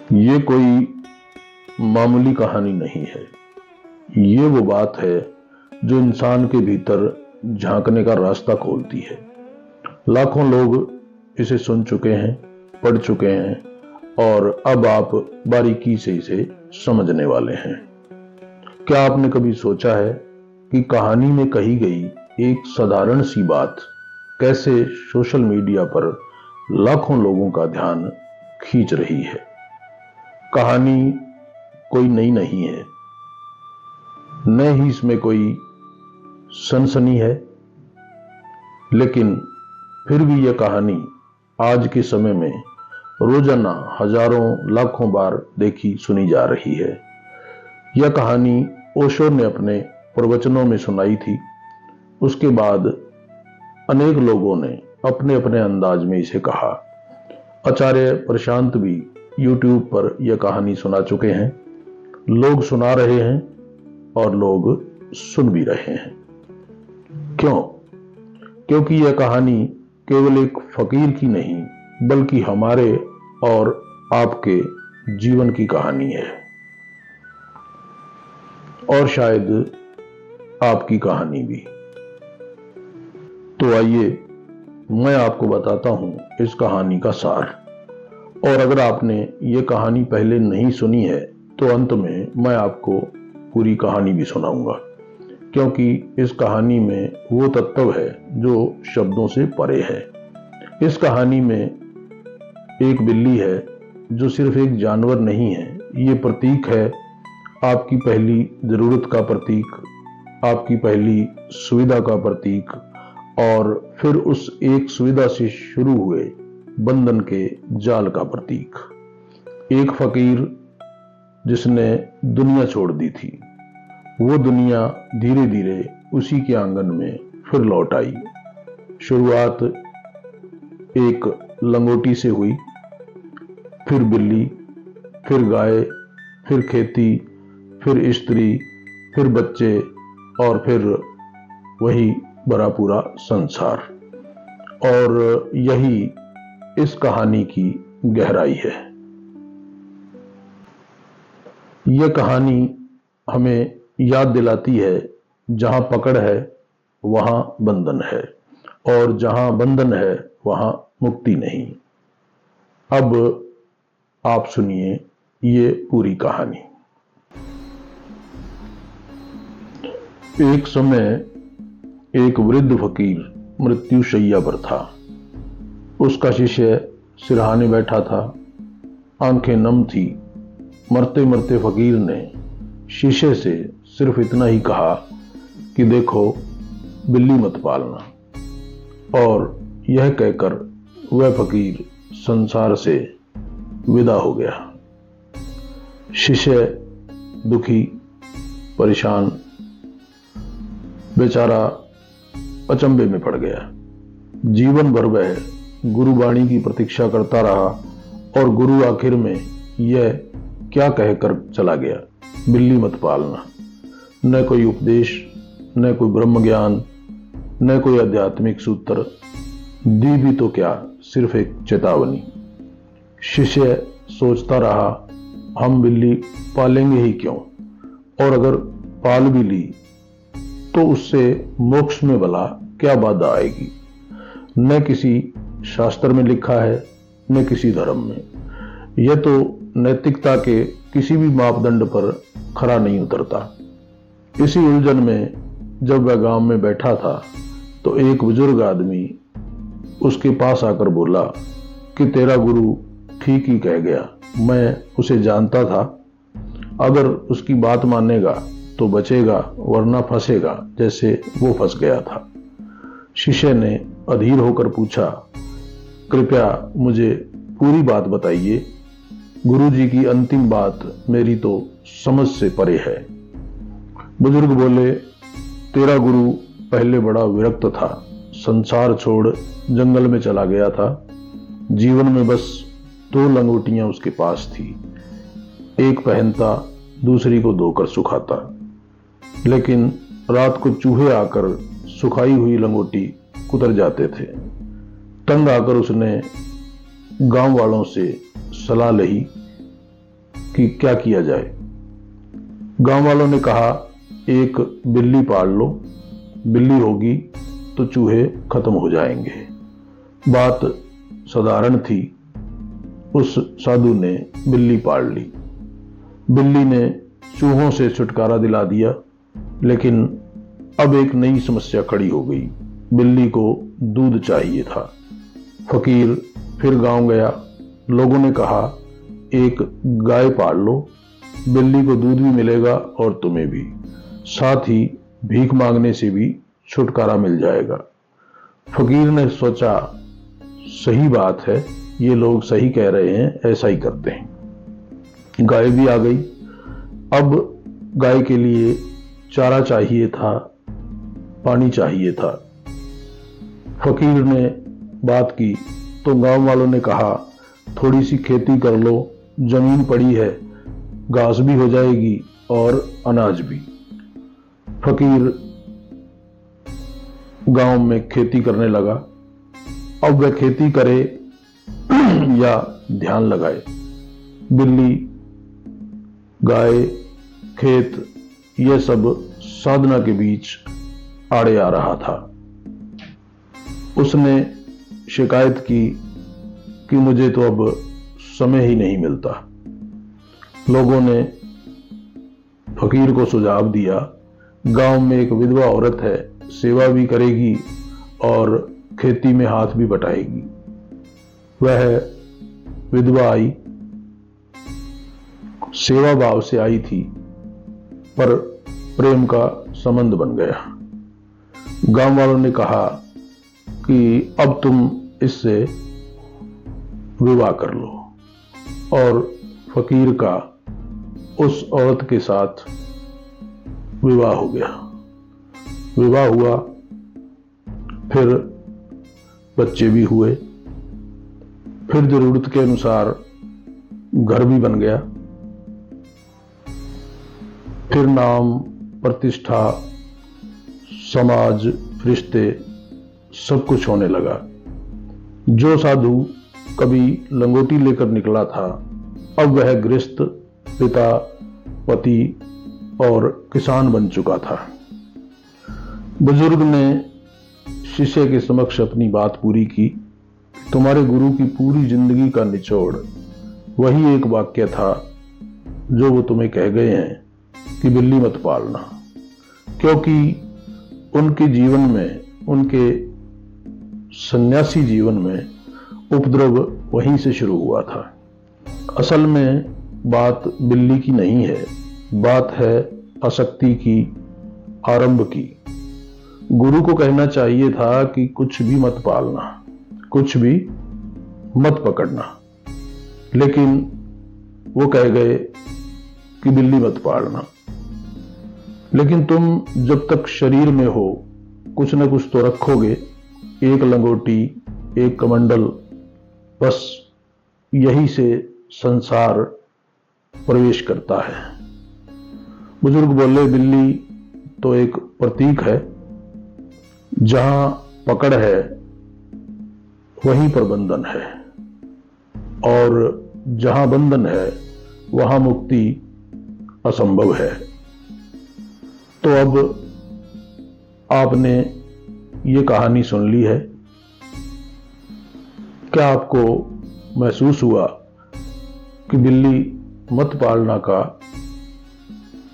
ये कोई मामूली कहानी नहीं है। ये वो बात है जो इंसान के भीतर झांकने का रास्ता खोलती है। लाखों लोग इसे सुन चुके हैं, पढ़ चुके हैं और अब आप बारीकी से इसे समझने वाले हैं। क्या आपने कभी सोचा है कि कहानी में कही गई एक साधारण सी बात कैसे सोशल मीडिया पर लाखों लोगों का ध्यान खींच रही है? कहानी कोई नई नहीं है, न ही इसमें कोई सनसनी है, लेकिन फिर भी यह कहानी आज के समय में रोजाना हजारों लाखों बार देखी सुनी जा रही है। यह कहानी ओशो ने अपने प्रवचनों में सुनाई थी। उसके बाद अनेक लोगों ने अपने अपने अंदाज में इसे कहा। आचार्य प्रशांत भी YouTube पर यह कहानी सुना चुके हैं। लोग सुना रहे हैं और लोग सुन भी रहे हैं। क्यों? क्योंकि यह कहानी केवल एक फकीर की नहीं, बल्कि हमारे और आपके जीवन की कहानी है, और शायद आपकी कहानी भी। तो आइए मैं आपको बताता हूं इस कहानी का सार। और अगर आपने ये कहानी पहले नहीं सुनी है तो अंत में मैं आपको पूरी कहानी भी सुनाऊंगा, क्योंकि इस कहानी में वो तत्व है जो शब्दों से परे है। इस कहानी में एक बिल्ली है जो सिर्फ एक जानवर नहीं है, ये प्रतीक है, आपकी पहली जरूरत का प्रतीक, आपकी पहली सुविधा का प्रतीक, और फिर उस एक सुविधा से शुरू हुए बंधन के जाल का प्रतीक। एक फकीर जिसने दुनिया छोड़ दी थी, वो दुनिया धीरे धीरे उसी के आंगन में फिर लौट आई। शुरुआत एक लंगोटी से हुई, फिर बिल्ली, फिर गाय, फिर खेती, फिर स्त्री, फिर बच्चे, और फिर वही भरा पूरा संसार। और यही इस कहानी की गहराई है। यह कहानी हमें याद दिलाती है, जहां पकड़ है वहां बंधन है, और जहां बंधन है वहां मुक्ति नहीं। अब आप सुनिए ये पूरी कहानी। एक समय एक वृद्ध फकीर मृत्युशैया पर था। उसका शिष्य सिरहाने बैठा था, आंखें नम थी। मरते मरते फकीर ने शिष्य से सिर्फ इतना ही कहा कि देखो, बिल्ली मत पालना। और यह कहकर वह फकीर संसार से विदा हो गया। शिष्य दुखी, परेशान, बेचारा अचंभे में पड़ गया। जीवन भर वह गुरुवाणी की प्रतीक्षा करता रहा, और गुरु आखिर में यह क्या कहकर चला गया, बिल्ली मत पालना। न कोई उपदेश, न कोई ब्रह्म ज्ञान, न कोई आध्यात्मिक सूत्र, दी भी तो क्या, सिर्फ एक चेतावनी। शिष्य सोचता रहा, हम बिल्ली पालेंगे ही क्यों, और अगर पाल भी ली तो उससे मोक्ष में भला क्या बाधा आएगी। न किसी शास्त्र में लिखा है, न किसी धर्म में। यह तो नैतिकता के किसी भी मापदंड पर खरा नहीं उतरता। इसी उलझन में जब वह गांव में बैठा था तो एक बुजुर्ग आदमी उसके पास आकर बोला कि तेरा गुरु ठीक ही कह गया, मैं उसे जानता था। अगर उसकी बात मानेगा तो बचेगा, वरना फंसेगा जैसे वो फंस गया था। शिष्य ने अधीर होकर पूछा, कृपया मुझे पूरी बात बताइए। गुरुजी की अंतिम बात मेरी तो समझ से परे है। बुजुर्ग बोले, तेरा गुरु पहले बड़ा विरक्त था, संसार छोड़ जंगल में चला गया था। जीवन में बस 2 लंगोटियां उसके पास थी, एक पहनता, दूसरी को धोकर सुखाता। लेकिन रात को चूहे आकर सुखाई हुई लंगोटी कुतर जाते थे। तंग आकर उसने गांव वालों से सलाह ली कि क्या किया जाए। गांव वालों ने कहा, एक बिल्ली पाल लो, बिल्ली होगी तो चूहे खत्म हो जाएंगे। बात साधारण थी। उस साधु ने बिल्ली पाल ली। बिल्ली ने चूहों से छुटकारा दिला दिया, लेकिन अब एक नई समस्या खड़ी हो गई। बिल्ली को दूध चाहिए था। फकीर फिर गांव गया। लोगों ने कहा, एक गाय पाल लो, बिल्ली को दूध भी मिलेगा और तुम्हें भी, साथ ही भीख मांगने से भी छुटकारा मिल जाएगा। फकीर ने सोचा, सही बात है, ये लोग सही कह रहे हैं, ऐसा ही करते हैं। गाय भी आ गई। अब गाय के लिए चारा चाहिए था, पानी चाहिए था। फकीर ने बात की तो गांव वालों ने कहा, थोड़ी सी खेती कर लो, जमीन पड़ी है, घास भी हो जाएगी और अनाज भी। फकीर गांव में खेती करने लगा। अब वह खेती करे या ध्यान लगाए। बिल्ली, गाय, खेत, यह सब साधना के बीच आड़े आ रहा था। उसने शिकायत की कि मुझे तो अब समय ही नहीं मिलता। लोगों ने फकीर को सुझाव दिया, गांव में एक विधवा औरत है, सेवा भी करेगी और खेती में हाथ भी बटाएगी। वह विधवा आई, सेवा भाव से आई थी, पर प्रेम का संबंध बन गया। गांव वालों ने कहा कि अब तुम इससे विवाह कर लो, और फकीर का उस औरत के साथ विवाह हो गया। विवाह हुआ, फिर बच्चे भी हुए, फिर जरूरत के अनुसार घर भी बन गया, फिर नाम, प्रतिष्ठा, समाज, रिश्ते, सब कुछ होने लगा। जो साधु कभी लंगोटी लेकर निकला था, अब वह गृहस्थ, पिता, पति और किसान बन चुका था। बुजुर्ग ने शिष्य के समक्ष अपनी बात पूरी की। तुम्हारे गुरु की पूरी जिंदगी का निचोड़ वही एक वाक्य था जो वो तुम्हें कह गए हैं कि बिल्ली मत पालना, क्योंकि उनके जीवन में, उनके सन्यासी जीवन में उपद्रव वहीं से शुरू हुआ था। असल में बात बिल्ली की नहीं है, बात है आसक्ति की, आरंभ की। गुरु को कहना चाहिए था कि कुछ भी मत पालना, कुछ भी मत पकड़ना, लेकिन वो कह गए कि बिल्ली मत पालना। लेकिन तुम जब तक शरीर में हो, कुछ न कुछ तो रखोगे, एक लंगोटी, एक कमंडल, बस यही से संसार प्रवेश करता है। बुजुर्ग बोले, बिल्ली तो एक प्रतीक है, जहां पकड़ है वहीं पर बंधन है, और जहां बंधन है वहां मुक्ति असंभव है। तो अब आपने ये कहानी सुन ली है। क्या आपको महसूस हुआ कि बिल्ली मत पालना का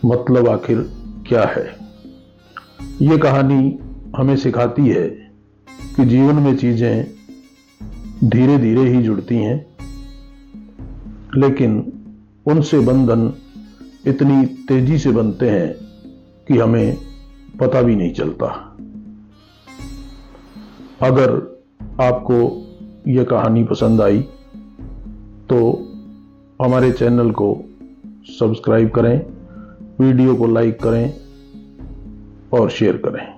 मतलब आखिर क्या है? ये कहानी हमें सिखाती है कि जीवन में चीजें धीरे धीरे ही जुड़ती हैं, लेकिन उनसे बंधन इतनी तेजी से बनते हैं कि हमें पता भी नहीं चलता। अगर आपको यह कहानी पसंद आई तो हमारे चैनल को सब्सक्राइब करें, वीडियो को लाइक करें और शेयर करें।